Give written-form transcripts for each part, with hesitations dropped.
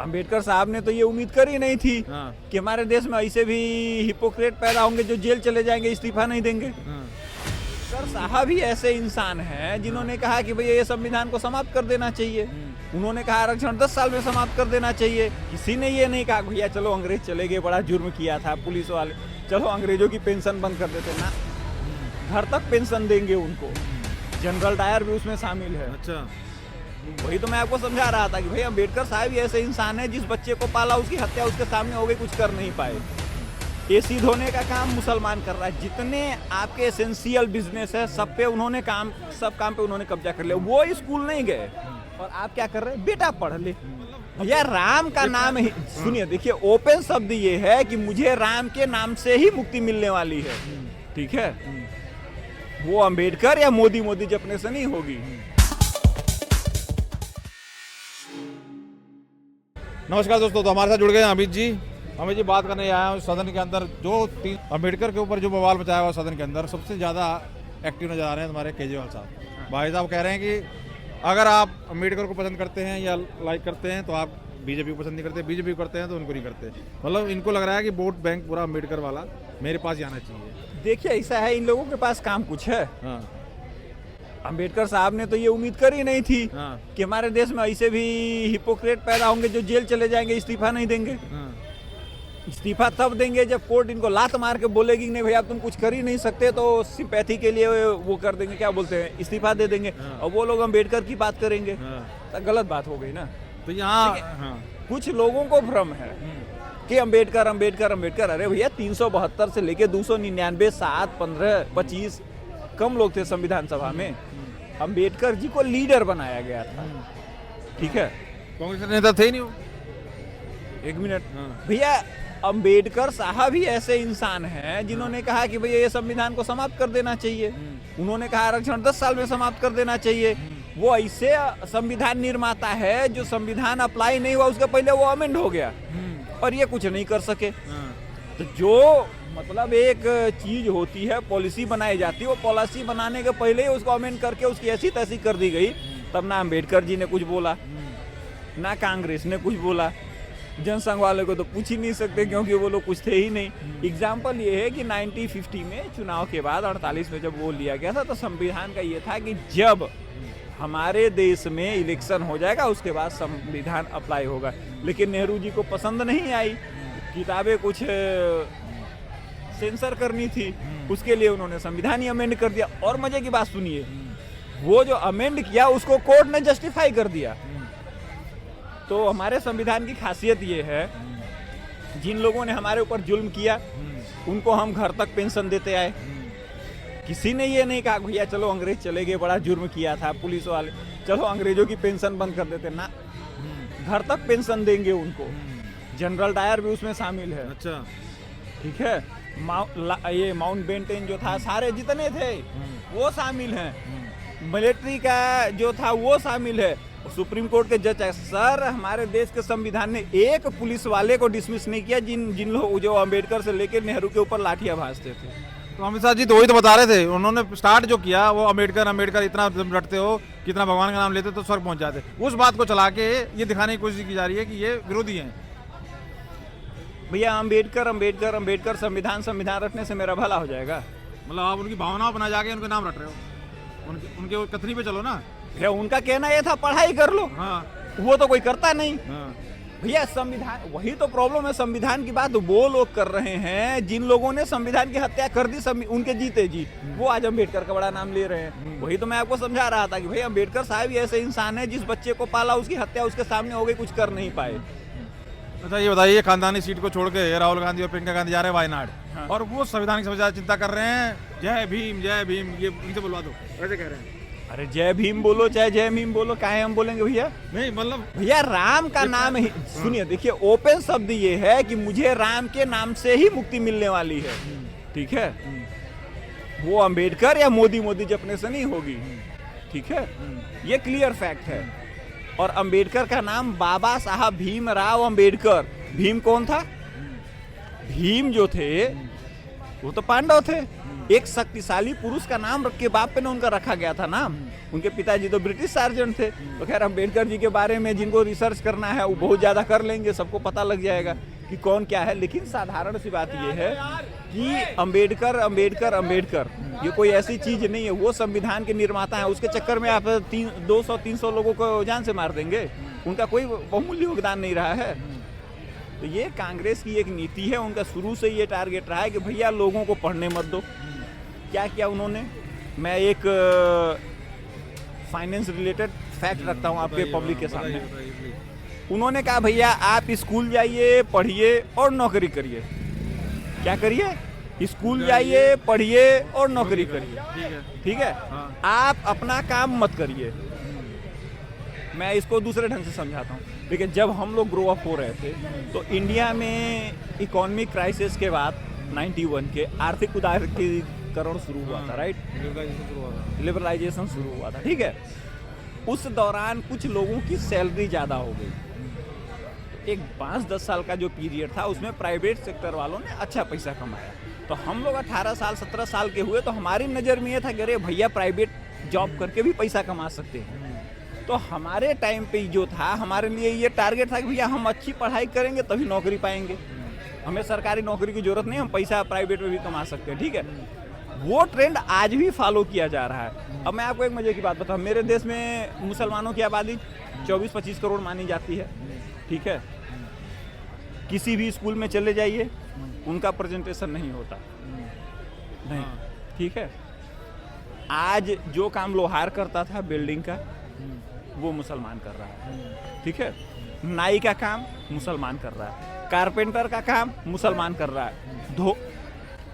अंबेडकर साहब ने तो ये उम्मीद करी नहीं थी हाँ। कि हमारे देश में ऐसे भी हिपोक्रेट पैदा होंगे जो जेल चले जाएंगे, इस्तीफा नहीं देंगे। हाँ। सर साहब ही ऐसे इंसान हैं जिन्होंने कहा कि भैया ये संविधान को समाप्त कर देना चाहिए। उन्होंने कहा आरक्षण 10 साल में समाप्त कर देना चाहिए। किसी ने ये नहीं कहा भैया चलो अंग्रेज चले गए, बड़ा जुर्म किया था पुलिस वाले, चलो अंग्रेजों की पेंशन बंद कर देते ना, घर तक पेंशन देंगे उनको। जनरल डायर भी उसमें शामिल है। अच्छा। वही तो मैं आपको समझा रहा था कि भाई अंबेडकर साहब ही ऐसे इंसान है, जिस बच्चे को पाला उसकी हत्या उसके सामने हो गई, कुछ कर नहीं पाए। एसी धोने का काम मुसलमान कर रहा है। जितने आपके एसेंशियल बिजनेस है सब पे उन्होंने सब काम पे उन्होंने कब्जा कर लिया। वो स्कूल नहीं गए और आप क्या कर रहे हैं, बेटा पढ़ ले। भैया राम का नाम ही सुनिए, देखिए ओपन शब्द ये है कि मुझे राम के नाम से ही मुक्ति मिलने वाली है, ठीक है। वो अंबेडकर या मोदी जी अपने से नहीं होगी। नमस्कार दोस्तों, तो हमारे साथ जुड़ गए हैं अमित जी बात करने आया हूँ सदन के अंदर जो अम्बेडकर के ऊपर जो बवाल मचाया हुआ सदन के अंदर सबसे ज़्यादा एक्टिव नजर आ रहे हैं हमारे केजरीवाल साहब। भाई साहब कह रहे हैं कि अगर आप अम्बेडकर को पसंद करते हैं या लाइक करते हैं तो आप बीजेपी को पसंद नहीं करते, बीजेपी को करते हैं तो उनको नहीं करते। मतलब इनको लग रहा है कि वोट बैंक पूरा अम्बेडकर वाला मेरे पास ही आना चाहिए। देखिए ऐसा है, इन लोगों के पास काम कुछ है। हाँ। अंबेडकर साहब ने तो ये उम्मीद करी नहीं थी हाँ। कि हमारे देश में ऐसे भी हिपोक्रेट पैदा होंगे जो जेल चले जाएंगे, इस्तीफा नहीं देंगे। हाँ। इस्तीफा तब देंगे जब कोर्ट इनको लात मार के बोलेगी नहीं भैया तुम कुछ कर ही नहीं सकते, तो सिंपैथी के लिए वो कर देंगे, क्या बोलते हैं, इस्तीफा दे देंगे। हाँ। और वो लोग अंबेडकर की बात करेंगे। हाँ। तो गलत बात हो गई ना। तो यहाँ हाँ। कुछ लोगों को भ्रम है कि अंबेडकर अंबेडकर अंबेडकर। अरे भैया 372 से लेके 299, 7, 15, 25 कम लोग थे संविधान सभा में। अंबेडकर जी को लीडर बनाया गया था, ठीक है। कांग्रेस के नेता थे नहीं वो। एक मिनट हाँ। भैया, अंबेडकर साहब ही ऐसे इंसान हैं जिन्होंने कहा कि भैया ये संविधान को समाप्त कर देना चाहिए। उन्होंने कहा आरक्षण 10 साल में समाप्त कर देना चाहिए। वो ऐसे संविधान निर्माता है जो संविधान अप्लाई नहीं हुआ उसके पहले वो अमेंड हो गया और ये कुछ नहीं कर सके। तो जो मतलब एक चीज होती है, पॉलिसी बनाई जाती है, वो पॉलिसी बनाने के पहले ही उसको अमेंड करके उसकी ऐसी तैसी कर दी गई। तब ना अंबेडकर जी ने कुछ बोला, ना कांग्रेस ने कुछ बोला। जनसंघ वाले को तो पूछ ही नहीं सकते क्योंकि वो लोग कुछ थे ही नहीं। एग्जाम्पल ये है कि 1950 में चुनाव के बाद 48 में जब वोट लिया गया था तो संविधान का ये था कि जब हमारे देश में इलेक्शन हो जाएगा उसके बाद संविधान अप्लाई होगा। लेकिन नेहरू जी को पसंद नहीं आई, किताबें कुछ सेंसर करनी थी, उसके लिए उन्होंने संविधान ही अमेंड कर दिया। और मजे की बात सुनिए, वो जो अमेंड किया उसको कोर्ट ने जस्टिफाई कर दिया। तो हमारे संविधान की खासियत ये है, जिन लोगों ने हमारे ऊपर जुल्म किया उनको हम घर तक पेंशन देते आए। किसी ने ये नहीं कहा भैया चलो अंग्रेज चले गए, बड़ा जुर्म किया था पुलिस वाले, चलो अंग्रेजों की पेंशन बंद कर देते ना, घर तक पेंशन देंगे उनको। जनरल डायर भी उसमें शामिल है। अच्छा। ठीक है। ये माउंट बेंटेन जो था, सारे जितने थे वो शामिल हैं। मिलिट्री का जो था वो शामिल है। सुप्रीम कोर्ट के जज है। सर हमारे देश के संविधान ने एक पुलिस वाले को डिसमिस नहीं किया जिन लोग जो अंबेडकर से लेकर नेहरू के ऊपर लाठियां भाजते थे। तो अमित शाह जी तो वही तो बता रहे थे, उन्होंने स्टार्ट जो किया वो अम्बेडकर अम्बेडकर इतना रटते हो, कितना भगवान का नाम लेते तो स्वर्ग पहुंच जाते, उस बात को चला के ये दिखाने की कोशिश की जा रही है कि ये विरोधी हैं। भैया अंबेडकर अंबेडकर अंबेडकर संविधान रटने से मेरा भला हो जाएगा? मतलब आप उनकी भावनाओं बना जाके उनके नाम रट रहे हो, उनके कथनी पे चलो ना। भैया उनका कहना ये था पढ़ाई कर लो। हाँ। वो तो कोई करता नहीं। हाँ। भैया संविधान, वही तो प्रॉब्लम है। संविधान की बात वो लोग कर रहे हैं जिन लोगों ने संविधान की हत्या कर दी, उनके जीते जी वो आज अंबेडकर का बड़ा नाम ले रहे हैं। वही तो मैं आपको समझा रहा था कि भाई अंबेडकर साहब ही ऐसे इंसान है, जिस बच्चे को पाला उसकी हत्या उसके सामने हो गई, कुछ कर नहीं पाए। अच्छा ये बताइए, खानदानी सीट को छोड़ के राहुल गांधी और प्रियंका गांधी जा रहे हैं वायनाड। हाँ। और वो संविधान की सबसे ज्यादा चिंता कर रहे हैं, जय भीम ये उनसे बुलवा दो, ऐसे कह रहे हैं। अरे जय भीम बोलो चाहे जय भीम बोलो, काहे हम बोलेंगे भैया? नहीं मतलब भैया राम का नाम ही सुनिए, देखिए ओपन शब्द ये है कि मुझे राम के नाम से ही मुक्ति मिलने वाली है, ठीक है। वो अंबेडकर या मोदी जी अपने से नहीं होगी, ठीक है। ये क्लियर फैक्ट है। और अंबेडकर का नाम बाबा साहब भीमराव अंबेडकर। भीम कौन था? भीम जो थे वो तो पांडव थे, एक शक्तिशाली पुरुष का नाम रख के बाप पे ने उनका रखा गया था नाम। उनके पिताजी तो ब्रिटिश सार्जेंट थे। तो खैर अम्बेडकर जी के बारे में जिनको रिसर्च करना है वो बहुत ज़्यादा कर लेंगे, सबको पता लग जाएगा कि कौन क्या है। लेकिन साधारण सी बात ये है कि अम्बेडकर अम्बेडकर अम्बेडकर ये कोई ऐसी चीज़ नहीं है। वो संविधान के निर्माता हैं, उसके चक्कर में आप 200-300 लोगों को जान से मार देंगे। उनका कोई बहुमूल्य योगदान नहीं रहा है। तो ये कांग्रेस की एक नीति है, उनका शुरू से ये टारगेट रहा है कि भैया लोगों को पढ़ने मत दो। क्या किया उन्होंने, मैं एक फाइनेंस रिलेटेड फैक्ट रखता हूँ आपके पब्लिक के सामने। उन्होंने कहा भैया आप स्कूल जाइए, पढ़िए और नौकरी करिए। क्या करिए? स्कूल जाइए, पढ़िए और नौकरी करिए। ठीक है, आप अपना काम मत करिए। मैं इसको दूसरे ढंग से समझाता हूँ। देखिए, जब हम लोग ग्रो अप हो रहे थे तो इंडिया में इकोनॉमिक क्राइसिस के बाद 91 के आर्थिक उदारीकरण शुरू हुआ था, राइट? लिबरलाइजेशन शुरू हुआ था, ठीक है। उस दौरान कुछ लोगों की सैलरी ज़्यादा हो गई। एक 5-10 साल का जो पीरियड था उसमें प्राइवेट सेक्टर वालों ने अच्छा पैसा कमाया। तो हम लोग 18 साल 17 साल के हुए तो हमारी नज़र में ये था कि अरे भैया प्राइवेट जॉब करके भी पैसा कमा सकते हैं। तो हमारे टाइम पे जो था, हमारे लिए ये टारगेट था कि भैया हम अच्छी पढ़ाई करेंगे तभी नौकरी पाएंगे, हमें सरकारी नौकरी की जरूरत नहीं, हम पैसा प्राइवेट में भी कमा सकते हैं, ठीक है। वो ट्रेंड आज भी फॉलो किया जा रहा है। अब मैं आपको एक मजे की बात बताऊं, मेरे देश में मुसलमानों की आबादी 24-25 करोड़ मानी जाती है, ठीक है। किसी भी स्कूल में चले जाइए उनका प्रेजेंटेशन नहीं होता, नहीं, ठीक है। आज जो काम लोहार करता था बिल्डिंग का वो मुसलमान कर रहा है, ठीक है। नाई का काम मुसलमान कर रहा है, कारपेंटर का काम मुसलमान कर रहा है,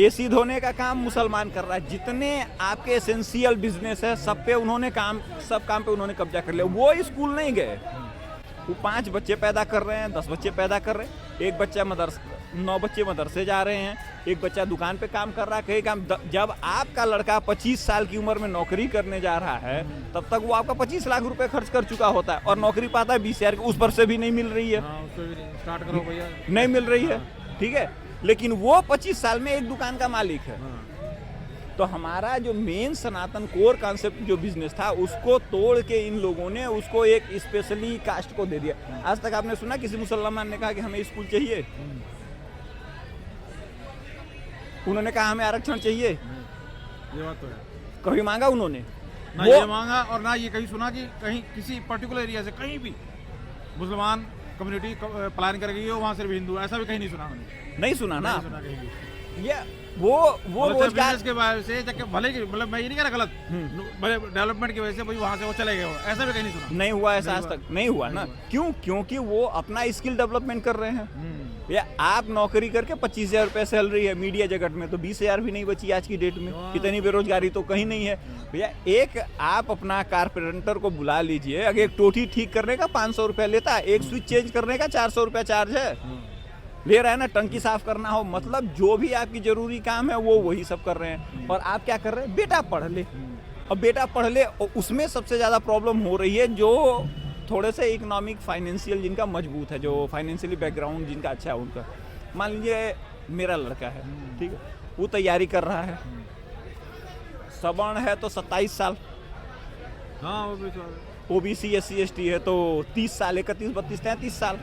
एसी धोने का काम मुसलमान कर रहा है। जितने आपके एसेंशियल बिजनेस है सब काम पे उन्होंने कब्जा कर लिया। वो स्कूल नहीं गए, वो 5 बच्चे पैदा कर रहे हैं, 10 बच्चे पैदा कर रहे हैं, 9 बच्चे मदरसे जा रहे हैं, एक बच्चा दुकान पे काम कर रहा है, कहीं काम। जब आपका लड़का 25 साल की उम्र में नौकरी करने जा रहा है तब तक वो आपका 25 लाख रुपए खर्च कर चुका होता है और नौकरी पाता है 20,000 की, उस पर से भी नहीं मिल रही है, स्टार्ट करो भैया, नहीं मिल रही है, ठीक है। लेकिन वो 25 साल में एक दुकान का मालिक है। तो हमारा जो मेन सनातन कोर कॉन्सेप्ट जो बिजनेस था उसको तोड़ के इन लोगों ने उसको एक स्पेशली कास्ट को दे दिया। आज तक आपने सुना किसी मुसलमान ने कहा कि हमें स्कूल चाहिए? उन्होंने कहा हमें आरक्षण चाहिए? ये बात तो है। कभी मांगा उन्होंने? ना ये मांगा और ना ये कहीं सुना कि कहीं किसी पर्टिकुलर एरिया से कहीं भी मुसलमान कम्युनिटी प्लान कर गई हो वहाँ सिर्फ हिंदू, ऐसा भी कहीं नहीं सुना मैंने। नहीं सुना ना? सुना कहीं भी। ये वो रोजगार के वजह से भले की, मतलब मैं ये नहीं कह रहा गलत, भले डेवलपमेंट की वजह से भाई वहाँ से वो चले गए हो, ऐसा भी कहीं नहीं सुना। नहीं हुआ ऐसा, आज तक नहीं हुआ ना। क्यों? क्योंकि वो अपना स्किल डेवलपमेंट कर रहे हैं। या आप नौकरी करके 25,000 रुपये सैलरी है मीडिया जगत में, तो 20,000 भी नहीं बची आज की डेट में। इतनी बेरोजगारी तो कहीं नहीं है भैया। एक आप अपना कारपेंटर को बुला लीजिए, अगर एक टोटी ठीक करने का 500 रुपये लेता है, एक स्विच चेंज करने का 400 रुपये चार्ज है, ले रहा है ना। टंकी साफ करना हो, मतलब जो भी आपकी जरूरी काम है वो वही सब कर रहे हैं। और आप क्या कर रहे हैं? बेटा पढ़ ले। अब बेटा पढ़ ले, और उसमें सबसे ज़्यादा प्रॉब्लम हो रही है जो थोड़े से इकोनॉमिक फाइनेंशियल जिनका मजबूत है, जो फाइनेंशियली बैकग्राउंड जिनका अच्छा है उनका। मान लीजिए मेरा लड़का है, ठीक है, वो तैयारी कर रहा है, सवर्ण है तो 27 साल, हाँ, ओबीसी SC ST है तो 30 साल, 31, 32, 33 साल,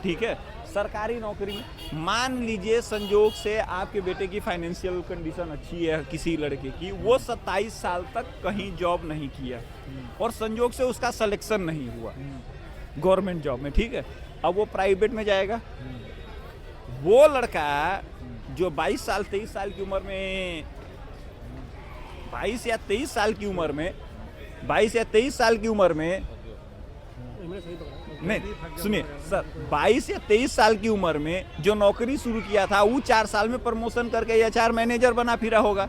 ठीक है। सरकारी नौकरी में मान लीजिए संजोग से आपके बेटे की फाइनेंशियल कंडीशन अच्छी है किसी लड़के की, वो 27 साल तक कहीं जॉब नहीं किया और संजोग से उसका सिलेक्शन नहीं हुआ गवर्नमेंट जॉब में, ठीक है। अब वो प्राइवेट में जाएगा। वो लड़का जो 22 साल 23 साल की उम्र में 22 या 23 साल की उम्र में 22 या 23 साल की उम्र में नहीं, सुनिए सर, 22 या 23 साल की उम्र में जो नौकरी शुरू किया था वो 4 साल में प्रमोशन करके HR मैनेजर बना फिरा होगा।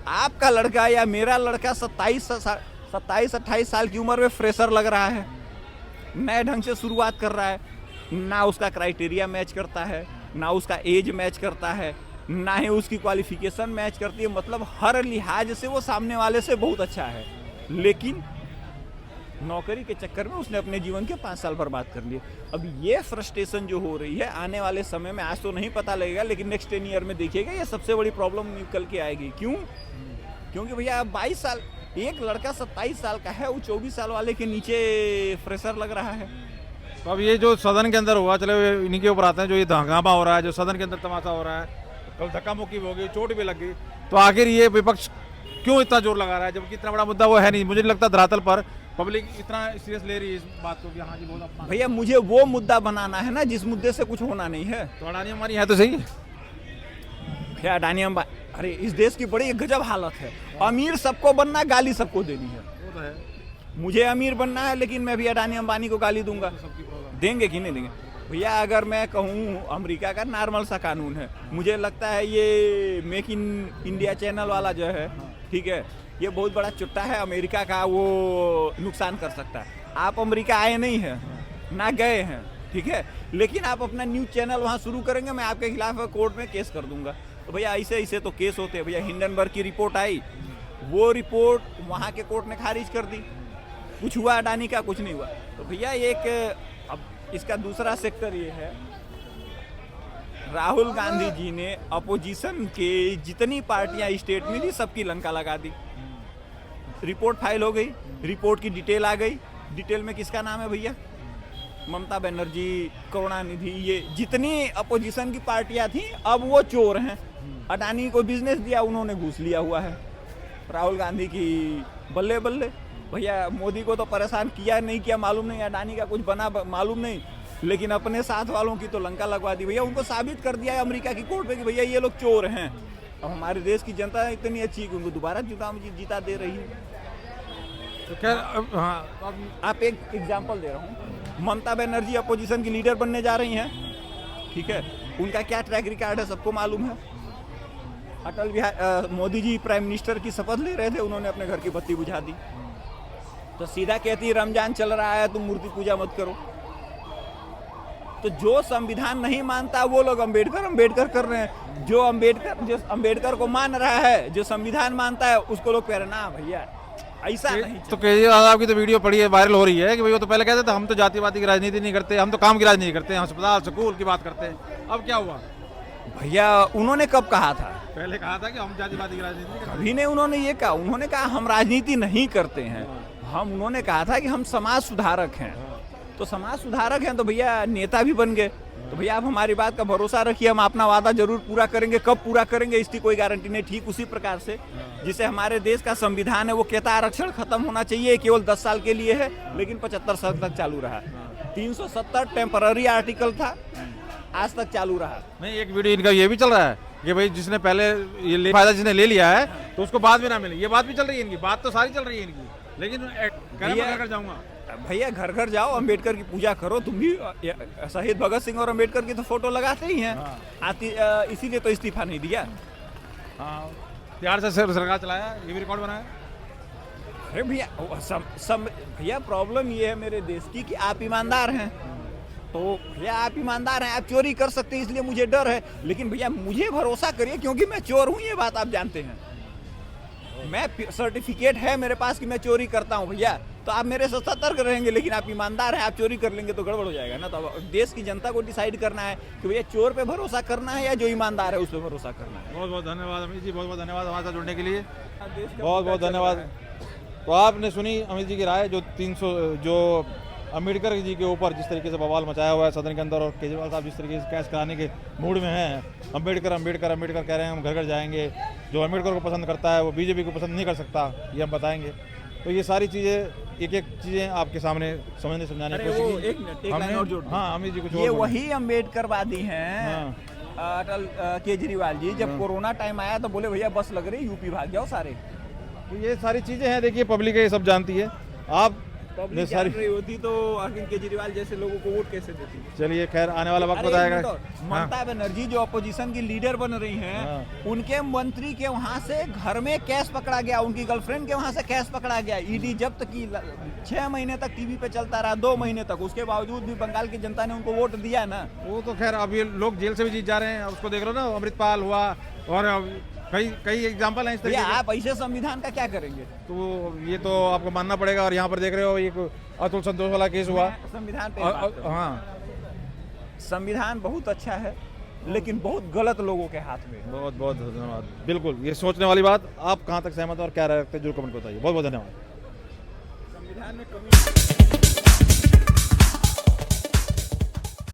आपका लड़का या मेरा लड़का 27-28 साल की उम्र में फ्रेशर लग रहा है, नए ढंग से शुरुआत कर रहा है, ना उसका क्राइटेरिया मैच करता है, ना उसका एज मैच करता है, ना ही उसकी क्वालिफिकेशन मैच करती है। मतलब हर लिहाज से वो सामने वाले से बहुत अच्छा है, लेकिन नौकरी के चक्कर में उसने अपने जीवन के 5 साल बर्बाद कर लिए। अब ये फ्रस्ट्रेशन जो हो रही है आने वाले समय में, आज तो नहीं पता लगेगा लेकिन नेक्स्ट 10 ईयर में देखिएगा ये सबसे बड़ी प्रॉब्लम निकल के आएगी। क्यों? क्योंकि भैया अब 22 साल, एक लड़का 27 साल का है, वो 24 साल वाले के नीचे फ्रेशर लग रहा है। तो अब ये जो सदन के अंदर हुआ, चले इन्हीं के ऊपर आते हैं, जो ये हंगामा हो रहा है, जो सदन के अंदर तमाशा हो रहा है, कल धक्का मुक्की भी हो गई, चोट भी लग गई, तो आखिर ये विपक्ष क्यों इतना जोर लगा रहा है जबकि इतना बड़ा मुद्दा वो है नहीं? मुझे नहीं लगता धरातल पर पब्लिक इतना सीरियस ले रही है इस बात को कि हाँ जी बहुत अपना। भैया मुझे वो मुद्दा बनाना है ना जिस मुद्दे से कुछ होना नहीं है। तो अडानी अंबानी है तो सही। भैया अडानी अंबानी, अरे इस देश की बड़ी गजब हालत है। अमीर सबको बनना, गाली सबको देनी है। वो तो है, मुझे अमीर बनना है लेकिन मैं भी अडानी अंबानी को गाली दूंगा। सबकी प्रॉब्लम। देंगे कि नहीं देंगे? भैया अगर मैं कहूँ अमेरिका का नॉर्मल सा कानून है, मुझे लगता है ये मेक इन इंडिया चैनल वाला जो है, ठीक है, ये बहुत बड़ा चुट्टा है अमेरिका का, वो नुकसान कर सकता है। आप अमेरिका आए नहीं हैं, ना गए हैं, ठीक है, लेकिन आप अपना न्यूज़ चैनल वहाँ शुरू करेंगे, मैं आपके खिलाफ कोर्ट में केस कर दूंगा। तो भैया ऐसे ऐसे तो केस होते हैं। भैया हिंडनबर्ग की रिपोर्ट आई, वो रिपोर्ट वहाँ के कोर्ट ने खारिज कर दी। कुछ हुआ अडानी का? कुछ नहीं हुआ। तो भैया एक, अब इसका दूसरा सेक्टर ये है, राहुल गांधी जी ने अपोजिशन के जितनी पार्टियां स्टेट में थी सबकी लंका लगा दी। रिपोर्ट फाइल हो गई, रिपोर्ट की डिटेल आ गई। डिटेल में किसका नाम है भैया? ममता बनर्जी, करुणानिधि, ये जितनी अपोजिशन की पार्टियां थी अब वो चोर हैं। अडानी को बिजनेस दिया, उन्होंने घूस लिया हुआ है। राहुल गांधी की बल्ले बल्ले। भैया मोदी को तो परेशान किया नहीं किया मालूम नहीं, अडानी का कुछ बना मालूम नहीं, लेकिन अपने साथ वालों की तो लंका लगवा दी। भैया उनको साबित कर दिया है अमेरिका की कोर्ट में कि भैया ये लोग चोर हैं। अब हमारे देश की जनता इतनी अच्छी है कि उनको दोबारा जीता दे रही है। तो खैर हाँ, आप एक एग्जाम्पल दे रहा हूँ, ममता बनर्जी अपोजिशन की लीडर बनने जा रही हैं, ठीक है, उनका क्या ट्रैक रिकॉर्ड है सबको मालूम है। अटल बिहारी मोदी जी प्राइम मिनिस्टर की शपथ ले रहे थे, उन्होंने अपने घर की बत्ती बुझा दी। तो सीधा कहती है रमजान चल रहा है तुम मूर्ति पूजा मत करो। तो जो संविधान नहीं मानता वो लोग अंबेडकर कर रहे हैं। जो अंबेडकर को मान रहा है, जो संविधान मानता है, उसको लोग कह रहे ना भैया ऐसा नहीं। तो केजरीवाल साहब की तो वीडियो पड़ी है, वायरल हो रही है कि भाई वो तो पहले कहते थे हम तो जातिवादी की राजनीति नहीं करते, हम तो काम की राजनीति करते हैं, अस्पताल स्कूल की बात करते हैं। अब क्या हुआ? भैया उन्होंने कब कहा था? पहले कहा था कि हम जातिवादी की राजनीति नहीं करते। कभी नहीं उन्होंने ये कहा। उन्होंने कहा हम राजनीति नहीं करते हैं, उन्होंने कहा था कि हम समाज सुधारक हैं। तो समाज सुधारक हैं तो भैया नेता भी बन गए। तो भैया आप हमारी बात का भरोसा रखिए, हम अपना वादा जरूर पूरा करेंगे। कब पूरा करेंगे इसकी कोई गारंटी नहीं। ठीक उसी प्रकार से जिसे हमारे देश का संविधान है वो कहता आरक्षण खत्म होना चाहिए, केवल 10 साल के लिए है, लेकिन 75 साल तक चालू रहा। 370 टेम्पररी आर्टिकल था, आज तक चालू रहा। नहीं, एक वीडियो इनका ये भी चल रहा है कि भाई जिसने पहले ये फायदा जिसने ले लिया है तो उसको बाद में ना मिले। ये बात भी चल रही है इनकी, बात तो सारी चल रही है इनकी, लेकिन घर जाऊंगा भैया, घर घर जाओ, अंबेडकर की पूजा करो। तुम भी शहीद भगत सिंह और अंबेडकर की तो फोटो लगाते ही हैं। आती इसीलिए तो इस्तीफा नहीं दिया। हाँ, प्यार से सरकार चलाया, ये भी रिकॉर्ड बनाया। अरे भैया भैया प्रॉब्लम ये है मेरे देश की कि आप ईमानदार हैं। तो भैया आप ईमानदार हैं, आप चोरी कर सकते हैं, इसलिए मुझे डर है। लेकिन भैया मुझे भरोसा करिए क्योंकि मैं चोर हूँ, ये बात आप जानते हैं। मैं सर्टिफिकेट है मेरे पास कि मैं चोरी करता हूँ भैया, तो आप मेरे से सतर्क रहेंगे। लेकिन आप ईमानदार हैं, आप चोरी कर लेंगे तो गड़बड़ हो जाएगा ना। तो देश की जनता को डिसाइड करना है कि भैया चोर पे भरोसा करना है या जो ईमानदार है उस पर भरोसा करना है। बहुत बहुत धन्यवाद अमित जी, बहुत बहुत धन्यवाद हमारे साथ जुड़ने के लिए, बहुत बहुत धन्यवाद। तो आपने सुनी अमित जी की राय, जो अम्बेडकर जी के ऊपर जिस तरीके से बवाल मचाया हुआ है सदन के अंदर, और केजरीवाल साहब जिस तरीके से कैश कराने के मूड में हैं। अम्बेडकर कह रहे हैं हम घर घर जाएंगे। जो अम्बेडकर को पसंद करता है वो बीजेपी को पसंद नहीं कर सकता, ये हम बताएंगे। तो ये सारी चीज़ें एक चीज़ें आपके सामने समझने समझाने की कोशिश की हमने। हाँ अमित जी, कुछ ये वही अम्बेडकरवादी हैं। अटल केजरीवाल जी जब कोरोना टाइम आया तो बोले भैया बस लग रही, यूपी भाग जाओ सारे। तो ये सारी चीज़ें हैं, देखिए पब्लिक ये सब जानती है। आप पब्लिक जान रही होती तो अरविंद केजरीवाल जैसे लोगों को वोट कैसे देती? चलिए खैर, आने वाला वक्त बताएगा। ममता बनर्जी जो अपोजिशन की लीडर बन रही हैं, उनके मंत्री के वहां से घर में कैश पकड़ा गया, उनकी गर्लफ्रेंड के वहां से कैश पकड़ा गया। ईडी जब्त की, 6 महीने तक टीवी पे चलता रहा, 2 महीने तक। उसके बावजूद भी बंगाल की जनता ने उनको वोट दिया ना। वो तो खैर अब ये लोग जेल से भी जीत जा रहे हैं, उसको देख लो ना, अमृतपाल हुआ, और अब कई कई एग्जाम्पल हैं इस तरीके भैया के। आप ऐसे संविधान का क्या करेंगे? तो ये तो आपको मानना पड़ेगा। और यहाँ पर देख रहे हो एक अतुल संतोष वाला केस हुआ। मैं संविधान पे बात करूं। हाँ, संविधान बहुत अच्छा है लेकिन बहुत गलत लोगों के हाथ में है। बहुत बहुत धन्यवाद। बिल्कुल, ये सोचने वाली बात। आप कहाँ तक सहमत हो और क्या राय रखते हैं, जरूर कमेंट बताइए। बहुत बहुत धन्यवाद। संविधान में कमी